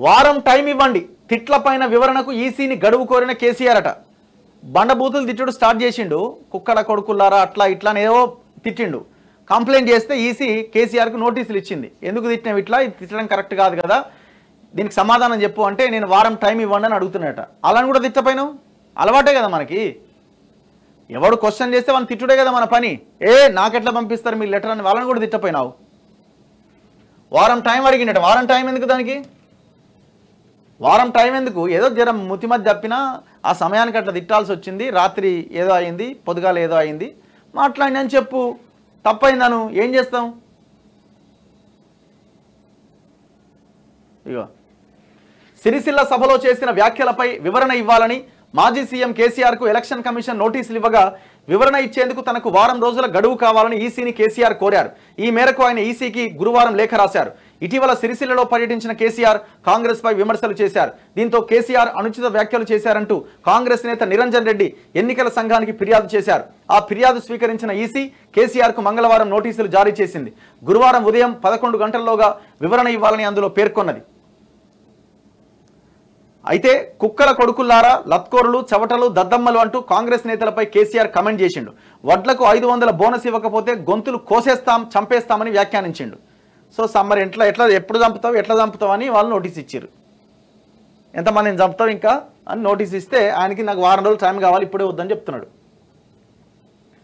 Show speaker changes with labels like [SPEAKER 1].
[SPEAKER 1] వారం టైం ఇవ్వండి, తిట్లపైన వివరణకు ఈసీని గడువు కోరిన కేసీఆర్ అట. బండబూతులు తిట్టుడు స్టార్ట్ చేసిండు, కుక్కల కొడుకులారా అట్లా ఇట్లా ఏవో తిట్టిండు. కంప్లైంట్ చేస్తే ఈసీ కేసీఆర్కు నోటీసులు ఇచ్చింది. ఎందుకు తిట్టినావు ఇట్లా, ఇది తిట్టడం కరెక్ట్ కాదు కదా, దీనికి సమాధానం చెప్పు అంటే నేను వారం టైం ఇవ్వండి అని అడుగుతున్నట. అలాని కూడా తిట్టపోయినావు, అలవాటే కదా మనకి. ఎవడు క్వశ్చన్ చేస్తే వాళ్ళని తిట్టుడే కదా మన పని. నాకెట్లా పంపిస్తారు మీ లెటర్ అని వాళ్ళని కూడా తిట్టపోయినావు. వారం టైం అడిగినట, వారం టైం ఎందుకు దానికి, వారం టైం ఎందుకు? ఏదో జరం ముతిమతి తప్పినా ఆ సమయానికి అట్లా తిట్టాల్సి వచ్చింది, రాత్రి ఏదో అయింది, పొద్దుగాల ఏదో అయింది, మాట్లాడి అని చెప్పు. తప్పైందను ఏం చేస్తాం? ఇగో సిరిసిల్ల సభలో చేసిన వ్యాఖ్యలపై వివరణ ఇవ్వాలని మాజీ సీఎం కేసీఆర్కు ఎలక్షన్ కమిషన్ నోటీసులు ఇవ్వగా వివరణ ఇచ్చేందుకు తనకు వారం రోజుల గడువు కావాలని ఈసీని కేసీఆర్ కోరారు. ఈ మేరకు ఆయన ఈసీకి గురువారం లేఖ రాశారు. ఇటీవల సిరిసిల్లలో పర్యటించిన కేసీఆర్ కాంగ్రెస్ పై విమర్శలు చేశారు. దీంతో కేసీఆర్ అనుచిత వ్యాఖ్యలు చేశారంటూ కాంగ్రెస్ నేత నిరంజన్ రెడ్డి ఎన్నికల సంఘానికి ఫిర్యాదు చేశారు. ఆ ఫిర్యాదు స్వీకరించిన ఈసీ కేసీఆర్కు మంగళవారం నోటీసులు జారీ చేసింది. గురువారం ఉదయం 11 గంటల్లోగా వివరణ ఇవ్వాలని అందులో పేర్కొన్నది. అయితే కుక్కల కొడుకుల్లారా, లత్కోరులు, చవటలు, దద్దమ్మలు అంటూ కాంగ్రెస్ నేతలపై కేసీఆర్ కమెంట్ చేసిండు. వడ్లకు 500 బోనస్ ఇవ్వకపోతే గొంతులు కోసేస్తాం, చంపేస్తామని వ్యాఖ్యానించిండు. సో సమ్మర్ ఎప్పుడు చంపుతావు అని వాళ్ళు నోటీస్ ఇచ్చారు. ఎంతమందిని చంపుతావు ఇంకా అని నోటీస్ ఇస్తే ఆయనకి నాకు వారం రోజులు టైం కావాలి, ఇప్పుడే వద్దని చెప్తున్నాడు.